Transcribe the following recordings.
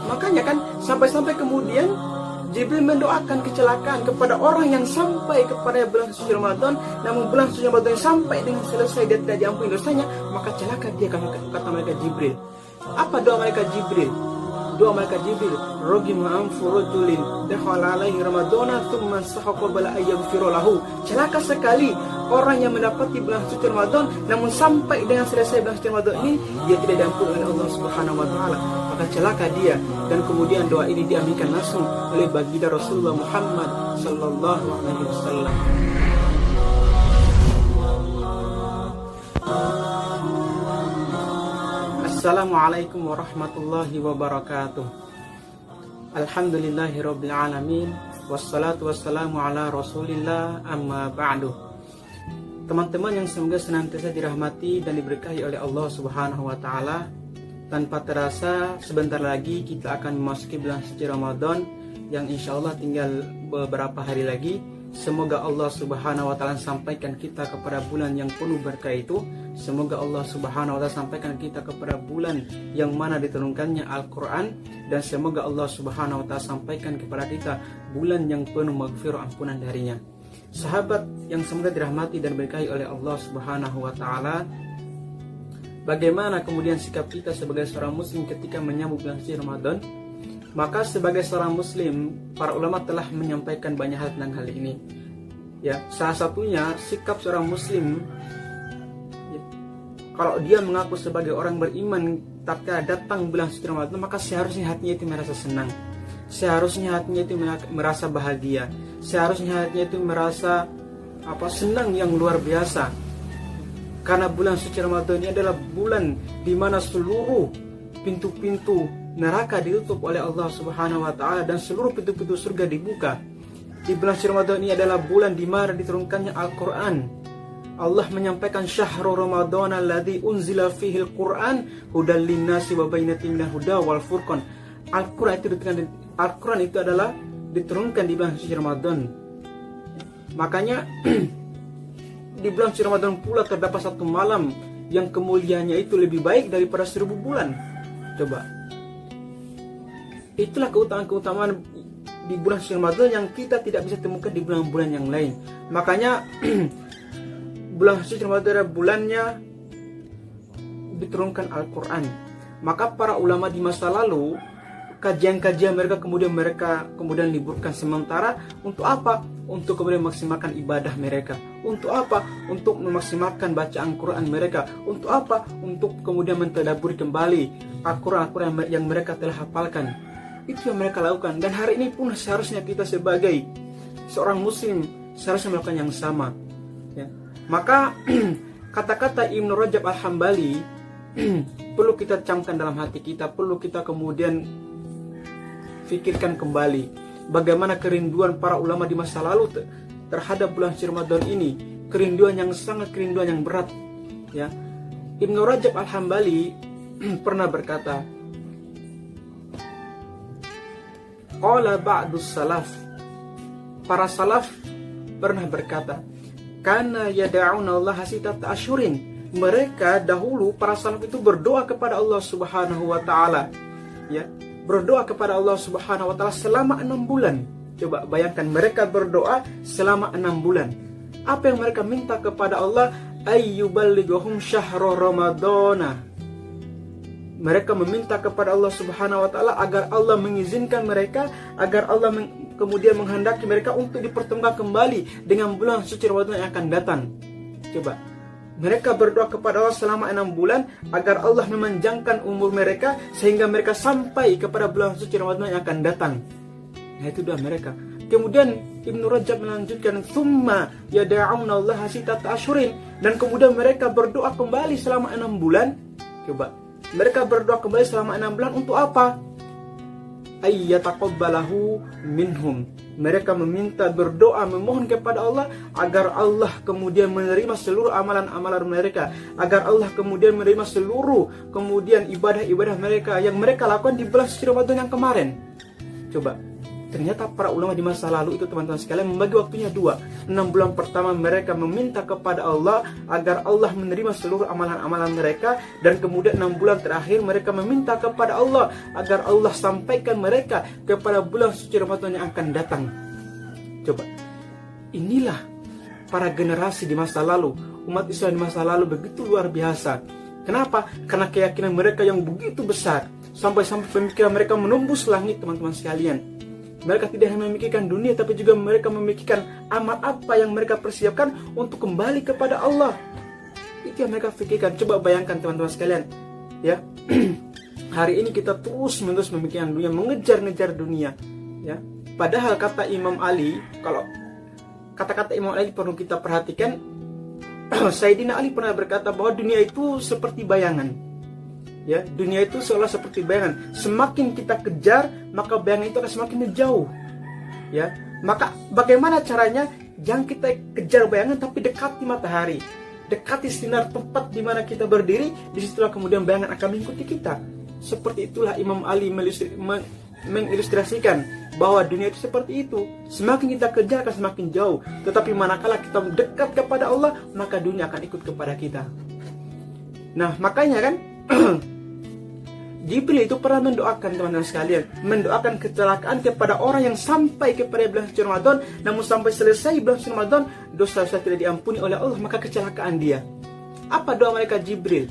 Makanya kan sampai-sampai kemudian Jibril mendoakan kecelakaan kepada orang yang sampai kepada bulan suci Ramadan, namun bulan suci Ramadan sampai dengan selesai dia tidak diampuni dosanya, maka celaka dia, kata malaikat Jibril. Apa doa malaikat Jibril? Doa malaikat Jibril, rogima anfu rajulin dakhala alaihi ramadana thumma sahaqa bala ayyaghfira lahu. Celaka sekali orang yang mendapati bulan suci Ramadan, namun sampai dengan selesai bulan suci Ramadan ini dia tidak diampuni oleh Allah Subhanahu wa taala. Maka celaka dia. Dan kemudian doa ini diaminkan langsung oleh baginda Rasulullah Muhammad sallallahu alaihi wasallam. Assalamualaikum warahmatullahi wabarakatuh. Alhamdulillahirabbil alamin, wassalatu wassalamu ala Rasulillah, amma ba'du. Teman-teman yang semoga senantiasa dirahmati dan diberkahi oleh Allah Subhanahu wa taala, tanpa terasa sebentar lagi kita akan memasuki bulan suci Ramadan yang insya Allah tinggal beberapa hari lagi. Semoga Allah Subhanahu wa taala sampaikan kita kepada bulan yang penuh berkah itu. Semoga Allah Subhanahu wa taala sampaikan kita kepada bulan yang mana diturunkannya Al-Quran. Dan semoga Allah Subhanahu wa taala sampaikan kepada kita bulan yang penuh maghfirah, ampunan darinya. Sahabat yang semoga dirahmati dan diberkahi oleh Allah Subhanahu wa taala, bagaimana kemudian sikap kita sebagai seorang muslim ketika menyambut bulan suci Ramadan? Maka sebagai seorang muslim, para ulama telah menyampaikan banyak hal tentang hal ini. Ya, salah satunya sikap seorang muslim, ya, kalau dia mengaku sebagai orang beriman, tatkala datang bulan suci Ramadan, maka seharusnya hatinya itu merasa senang. Seharusnya hatinya itu merasa bahagia. Seharusnya hatinya itu merasa senang yang luar biasa. Karena bulan suci Ramadan ini adalah bulan di mana seluruh pintu-pintu neraka ditutup oleh Allah Subhanahu wa taala dan seluruh pintu-pintu surga dibuka. Di bulan suci Ramadan ini adalah bulan di mana diturunkannya Al-Qur'an. Allah menyampaikan syahrul Ramadan alladzi unzila fihi al-Qur'an hudal linnasi wa bainatin minal huda wal furqan. Al-Qur'an itu adalah diturunkan di bulan suci Ramadan. Makanya di bulan suci Ramadan pula terdapat satu malam yang kemuliaannya itu lebih baik daripada 1000 bulan. Coba. Itulah keutamaan-keutamaan di bulan suci Ramadan yang kita tidak bisa temukan di bulan-bulan yang lain. Makanya bulan suci Ramadan adalah bulannya diturunkan Al-Quran. Maka para ulama di masa lalu, kajian-kajian mereka kemudian liburkan sementara. Untuk apa? Untuk kemudian memaksimalkan ibadah mereka. Untuk apa? Untuk memaksimalkan bacaan Quran mereka. Untuk apa? Untuk kemudian mentadabburi kembali Al-Quran yang mereka telah hafalkan. Itu yang mereka lakukan. Dan hari ini pun seharusnya kita sebagai seorang muslim seharusnya melakukan yang sama, ya. Maka kata-kata Ibnu Rajab Al-Hambali perlu kita camkan dalam hati kita. Perlu kita kemudian fikirkan kembali bagaimana kerinduan para ulama di masa lalu terhadap bulan suci Ramadan ini. Kerinduan yang sangat kerinduan yang berat, ya. Ibnu Rajab Al-Hambali pernah berkata, qala ba'dus salaf, para salaf pernah berkata, kana yada'una Allah sitata asyurin. Mereka dahulu para salaf itu berdoa kepada Allah Subhanahu wa taala, ya. Berdoa kepada Allah Subhanahu wa taala selama 6 bulan. Coba bayangkan, mereka berdoa selama 6 bulan. Apa yang mereka minta kepada Allah? Ayyuballighum syahrul ramadana. Mereka meminta kepada Allah Subhanahu wa taala agar Allah mengizinkan mereka, agar Allah kemudian menghendaki mereka untuk dipertemukan kembali dengan bulan suci Ramadan yang akan datang. Coba, mereka berdoa kepada Allah selama 6 bulan agar Allah memanjangkan umur mereka sehingga mereka sampai kepada bulan suci Ramadan yang akan datang. Nah, itu doa mereka. Kemudian Ibnu Rajab melanjutkan, tsumma yad'una Allah sitata asyurin, dan kemudian mereka berdoa kembali selama 6 bulan. Coba, mereka berdoa kembali selama 6 bulan untuk apa? Ayyataqabbalahu minhum. Mereka meminta, berdoa, memohon kepada Allah agar Allah kemudian menerima seluruh amalan-amalan mereka, agar Allah kemudian menerima seluruh kemudian ibadah-ibadah mereka yang mereka lakukan di bulan suci Ramadan yang kemarin. Coba, Ternyata para ulama di masa lalu itu teman-teman sekalian membagi waktunya dua. 6 bulan pertama mereka meminta kepada Allah agar Allah menerima seluruh amalan-amalan mereka. Dan kemudian 6 bulan terakhir mereka meminta kepada Allah agar Allah sampaikan mereka kepada bulan suci Ramadan yang akan datang. Coba, inilah para generasi di masa lalu. Umat Islam di masa lalu begitu luar biasa. Kenapa? Karena keyakinan mereka yang begitu besar. Sampai-sampai pemikiran mereka menembus langit teman-teman sekalian. Mereka tidak hanya memikirkan dunia, tapi juga mereka memikirkan amal apa yang mereka persiapkan untuk kembali kepada Allah. Itu yang mereka pikirkan. Coba bayangkan teman-teman sekalian, ya. Hari ini kita terus-menerus memikirkan dunia, mengejar-ngejar dunia, ya. Padahal kata Imam Ali, kalau kata-kata Imam Ali perlu kita perhatikan. Sayyidina Ali pernah berkata bahwa dunia itu seperti bayangan. Ya, dunia itu seolah seperti bayangan. Semakin kita kejar, maka bayangan itu akan semakin jauh. Ya, maka bagaimana caranya? Jangan kita kejar bayangan, tapi dekati matahari, dekati sinar tempat di mana kita berdiri. Disitulah kemudian bayangan akan mengikuti kita. Seperti itulah Imam Ali mengilustrasikan bahwa dunia itu seperti itu. Semakin kita kejar akan semakin jauh. Tetapi manakala kita dekat kepada Allah, maka dunia akan ikut kepada kita. Nah, makanya kan Jibril itu pernah mendoakan teman-teman sekalian, mendoakan kecelakaan kepada orang yang sampai kepada bulan suci Ramadan, namun sampai selesai bulan suci Ramadan dosa-dosa tidak diampuni oleh Allah, maka kecelakaan dia. Apa doa malaikat Jibril?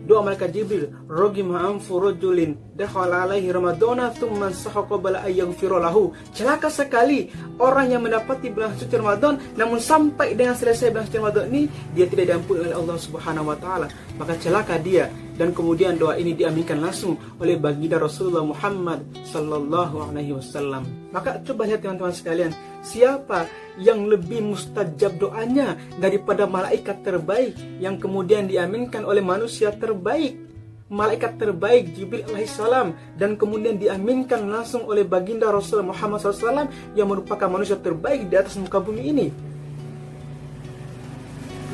Doa malaikat Jibril, rogima anfu rajulin dakhala alaihi ramadana thumma sahaqa bala ayaghfira lahu. Celaka sekali orang yang mendapati bulan suci Ramadan namun sampai dengan selesai bulan suci Ramadan ini dia tidak diampuni oleh Allah Subhanahu wa taala, maka celaka dia. Dan kemudian doa ini diaminkan langsung oleh baginda Rasulullah Muhammad sallallahu alaihi wasallam. Maka coba lihat teman-teman sekalian, siapa yang lebih mustajab doanya daripada malaikat terbaik yang kemudian diaminkan oleh manusia terbaik, malaikat terbaik Jibril alaihissalam, dan kemudian diaminkan langsung oleh baginda Rasulullah Muhammad SAW yang merupakan manusia terbaik di atas muka bumi ini.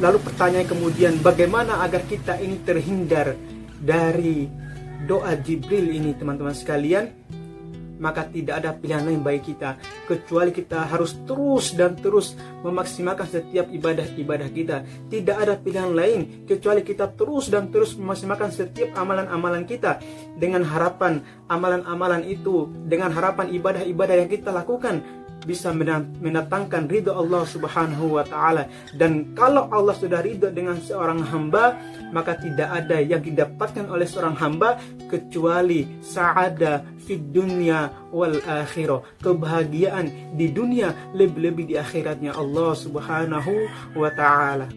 Lalu pertanyaan kemudian, bagaimana agar kita ini terhindar dari doa Jibril ini teman-teman sekalian? Maka tidak ada pilihan lain bagi kita kecuali kita harus terus dan terus memaksimalkan setiap ibadah-ibadah kita. Tidak ada pilihan lain kecuali kita terus dan terus memaksimalkan setiap amalan-amalan kita, dengan harapan amalan-amalan itu, dengan harapan ibadah-ibadah yang kita lakukan bisa mendatangkan ridho Allah Subhanahu wa taala. Dan kalau Allah sudah ridho dengan seorang hamba, maka tidak ada yang didapatkan oleh seorang hamba kecuali sa'ada fid dunya wal akhirah, kebahagiaan di dunia lebih-lebih di akhiratnya Allah Subhanahu wa taala.